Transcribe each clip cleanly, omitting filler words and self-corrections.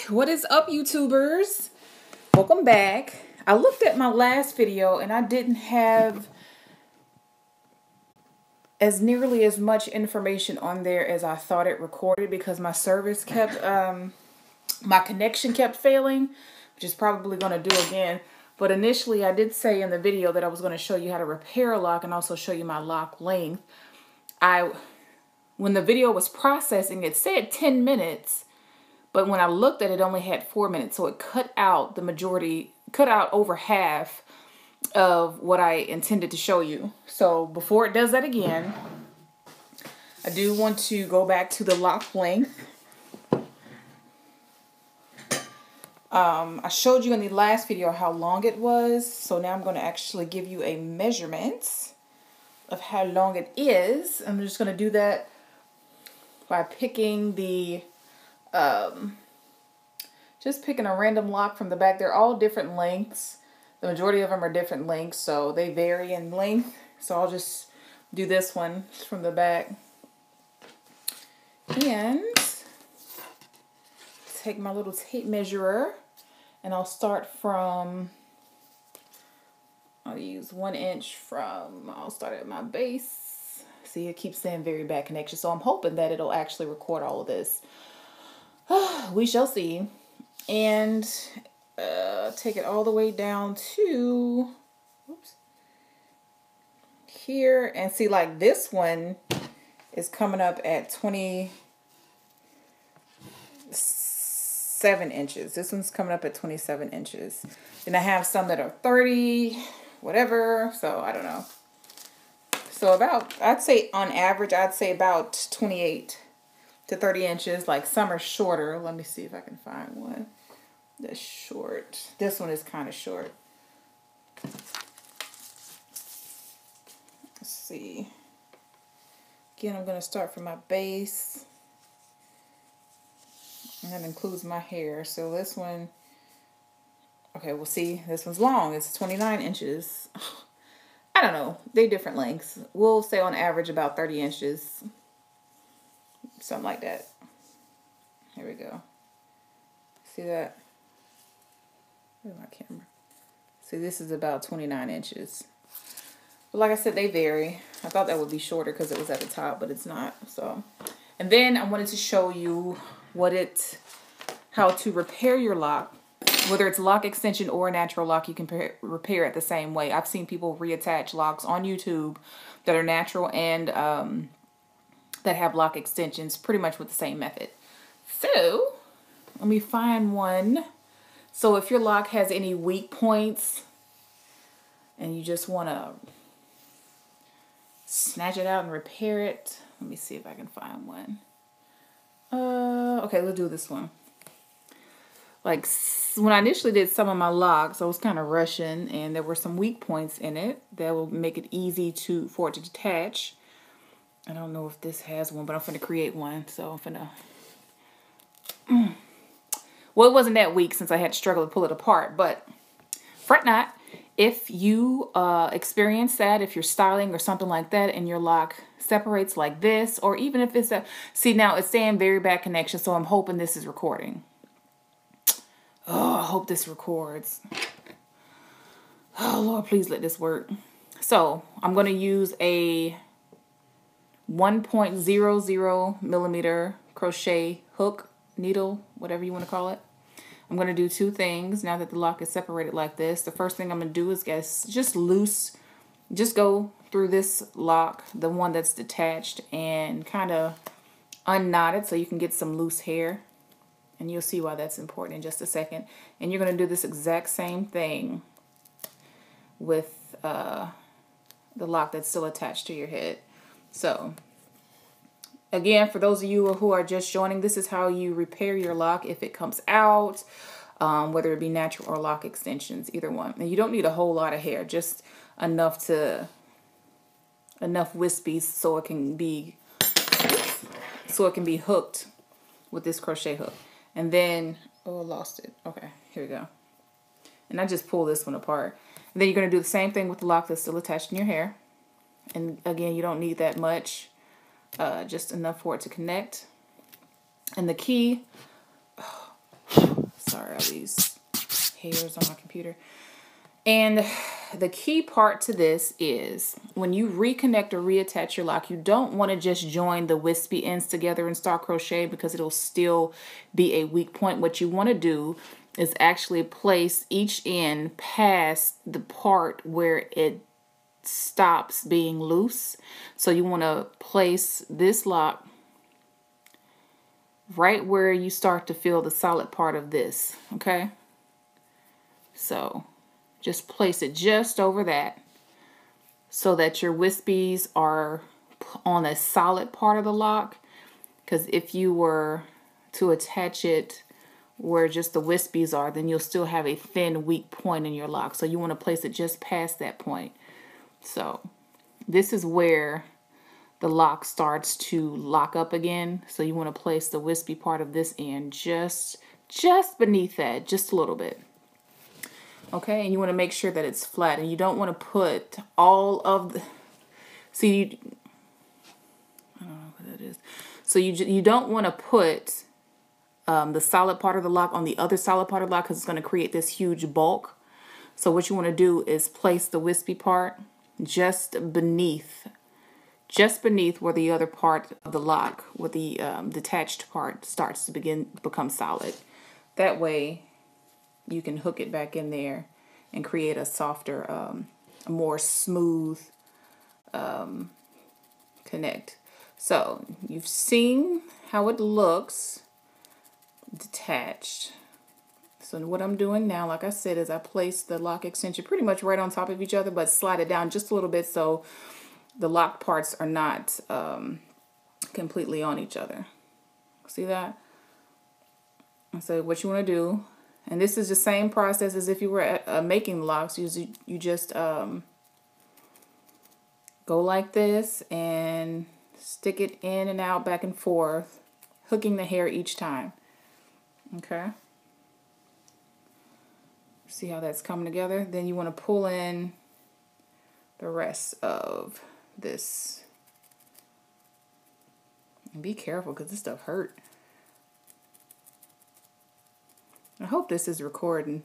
What is up, YouTubers? Welcome back. I looked at my last video and I didn't have as nearly as much information on there as I thought it recorded because my service kept, my connection kept failing, which is probably going to do again. But initially I did say in the video that I was going to show you how to repair a lock and also show you my lock length. When the video was processing, it said 10 minutes. But when I looked at it, it only had 4 minutes. So it cut out the majority, cut out over half of what I intended to show you. So before it does that again, I do want to go back to the lock length. I showed you in the last video how long it was. So now I'm going to actually give you a measurement of how long it is. I'm just going to do that by picking the just picking a random lock from the back. They're all different lengths. The majority of them are different lengths, so they vary in length. So I'll just do this one from the back. And take my little tape measurer and I'll start from, I'll use 1 inch from, I'll start at my base. See, it keeps saying very bad connection. So I'm hoping that it'll actually record all of this. We shall see. And take it all the way down to, oops, here. And see, like this one is coming up at 27 inches. This one's coming up at 27 inches. Then I have some that are 30, whatever. So I don't know. So about, I'd say on average, I'd say about 28 to 30 inches. Like some are shorter. Let me see if I can find one that's short. This one is kind of short. Let's see. Again, I'm going to start from my base. And that includes my hair. So this one, okay, we'll see. This one's long. It's 29 inches. I don't know. They're different lengths. We'll say on average about 30 inches. Something like that. Here we go. See that? Where's my camera? See, this is about 29 inches. But like I said, they vary. I thought that would be shorter because it was at the top, but it's not. So, and then I wanted to show you how to repair your lock. Whether it's lock extension or a natural lock, you can repair it the same way. I've seen people reattach locks on YouTube that are natural and that have lock extensions pretty much with the same method. So let me find one. So if your lock has any weak points and you just want to snatch it out and repair it, let me see if I can find one. Okay, let's do this one. Like when I initially did some of my locks, I was kind of rushing and there were some weak points in it that will make it easy for it to detach. I don't know if this has one, but I'm finna create one. So I'm finna, well, it wasn't that weak since I had to struggle to pull it apart, but fret not. If you experience that, if you're styling or something like that and your lock separates like this, or even if it's see now it's saying very bad connection, so I'm hoping this is recording. Oh, I hope this records. Oh, Lord, please let this work. So I'm going to use a 1.00 millimeter crochet hook, needle, whatever you want to call it. I'm going to do two things now that the lock is separated like this. The first thing I'm going to do is just go through this lock, the one that's detached, and kind of unknot it so you can get some loose hair. And you'll see why that's important in just a second. And you're going to do this exact same thing with the lock that's still attached to your head. So, again, for those of you who are just joining, this is how you repair your lock if it comes out, whether it be natural or lock extensions, either one. And you don't need a whole lot of hair, just enough wispies so it can be hooked with this crochet hook. And then, oh, I lost it. Okay, here we go. And I just pull this one apart. And then you're going to do the same thing with the lock that's still attached in your hair. And again, you don't need that much, just enough for it to connect. And the key, Sorry, all these hairs on my computer. And the key part to this is when you reconnect or reattach your lock, you don't want to just join the wispy ends together and start crochet because it'll still be a weak point. What you want to do is actually place each end past the part where it stops being loose. So you want to place this lock right where you start to feel the solid part of this, okay? So just place it just over that so that your wispies are on a solid part of the lock. Because if you were to attach it where just the wispies are, then you'll still have a thin, weak point in your lock. So you want to place it just past that point. So this is where the lock starts to lock up again. So you want to place the wispy part of this end just beneath that, just a little bit. Okay, and you want to make sure that it's flat, and you don't want to put all of the, I don't know what that is. So you don't want to put the solid part of the lock on the other solid part of the lock because it's going to create this huge bulk. So what you want to do is place the wispy part just beneath where the other part of the lock, where the detached part starts to become solid. That way you can hook it back in there and create a softer, a more smooth connect. So you've seen how it looks detached. So what I'm doing now, like I said, is I place the lock extension pretty much right on top of each other, but slide it down just a little bit so the lock parts are not completely on each other. See that? And so what you want to do, and this is the same process as if you were making locks. You just go like this and stick it in and out, back and forth, hooking the hair each time. Okay? See how that's coming together? Then you want to pull in the rest of this. And be careful because this stuff hurt. I hope this is recording.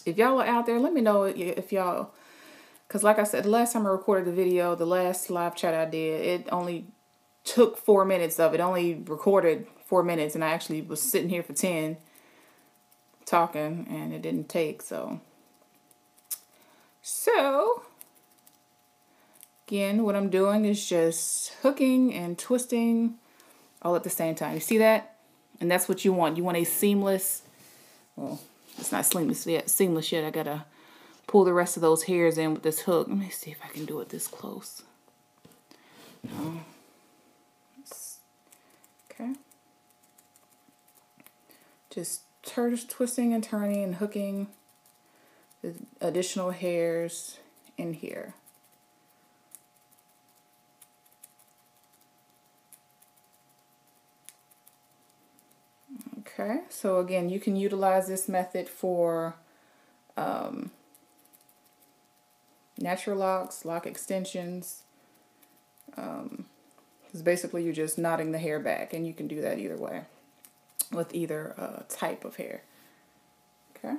If y'all are out there, let me know if y'all, because like I said, the last time I recorded the video, the last live chat I did, it only took 4 minutes of it. Only recorded 4 minutes, and I actually was sitting here for 10 talking, and it didn't take. So again, what I'm doing is just hooking and twisting all at the same time. You see that? And that's what you want. You want a seamless, well, it's not seamless yet. I gotta pull the rest of those hairs in with this hook. Let me see if I can do it this close. No. Okay. Just twisting and turning and hooking the additional hairs in here. Okay, so again, you can utilize this method for natural locks, lock extensions, because basically you're just knotting the hair back, and you can do that either way with either type of hair. Okay.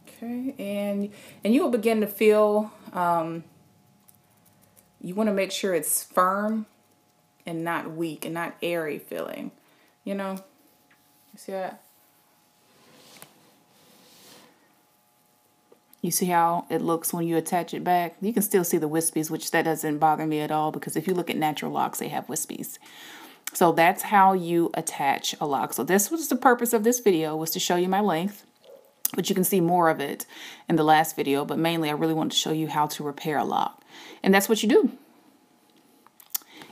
Okay, and you will begin to feel, you want to make sure it's firm and not weak and not airy feeling, you know? You see that? You see how it looks when you attach it back? You can still see the wispies, which that doesn't bother me at all because if you look at natural locks, they have wispies. So that's how you attach a lock. So this was the purpose of this video, was to show you my length, but you can see more of it in the last video. But mainly, I really wanted to show you how to repair a lock. And that's what you do.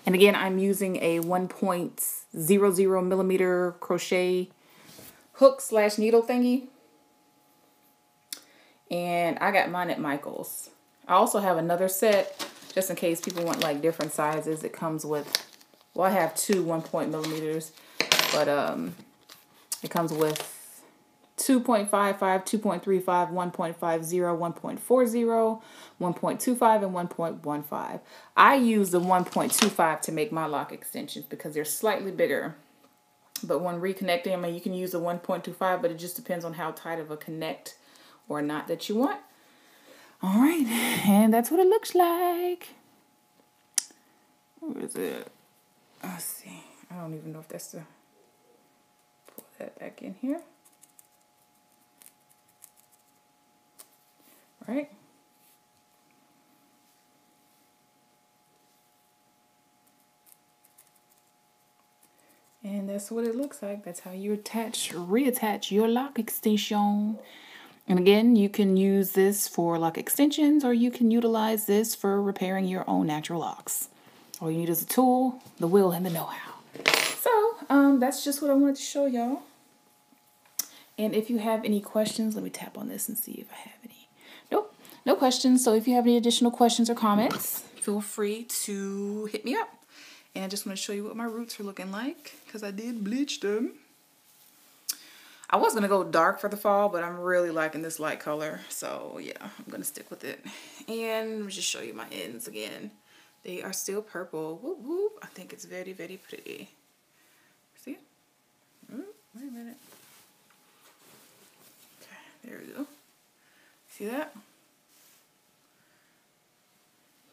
And again, I'm using a 1.00 millimeter crochet hook / needle thingy. And I got mine at Michael's. I also have another set, just in case people want like different sizes. It comes with, well, I have two 1 millimeters, but it comes with 2.55, 2.35, 1.50, 1.40, 1.25, and 1.15. I use the 1.25 to make my lock extensions because they're slightly bigger. But when reconnecting, I mean, you can use the 1.25, but it just depends on how tight of a connect or not that you want. All right, and that's what it looks like. Where is it? Let's see. I don't even know if that's the... Pull that back in here. Right. And that's what it looks like. That's how you reattach your lock extension. And again, you can use this for lock extensions, or you can utilize this for repairing your own natural locks. All you need is a tool, the will, and the know-how. So, that's just what I wanted to show y'all. And if you have any questions, let me tap on this and see if I have any. Nope, no questions. So if you have any additional questions or comments, feel free to hit me up. And I just want to show you what my roots are looking like, because I did bleach them. I was going to go dark for the fall, but I'm really liking this light color. So yeah, I'm going to stick with it. And let me just show you my ends again. They are still purple. Whoop, whoop. I think it's very, very pretty. See it? Wait a minute. Okay, there we go. See that?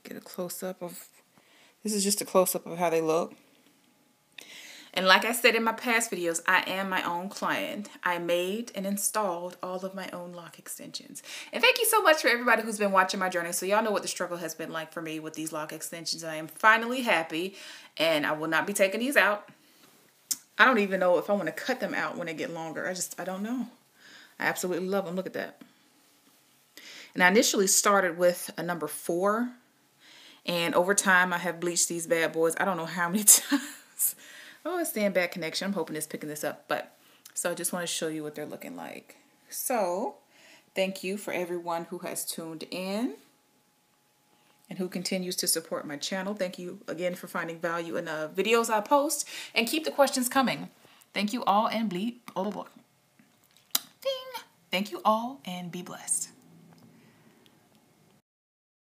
Get a close-up of... This is just a close-up of how they look. And like I said in my past videos, I am my own client. I made and installed all of my own lock extensions. And thank you so much for everybody who's been watching my journey. So y'all know what the struggle has been like for me with these lock extensions. I am finally happy, and I will not be taking these out. I don't even know if I want to cut them out when they get longer. I don't know. I absolutely love them. Look at that. And I initially started with a number 4. And over time, I have bleached these bad boys. I don't know how many times. Oh, it's staying bad connection. I'm hoping it's picking this up. So I just want to show you what they're looking like. So thank you for everyone who has tuned in and who continues to support my channel. Thank you again for finding value in the videos I post. And keep the questions coming. Thank you all and bleep. Ding. Thank you all and be blessed.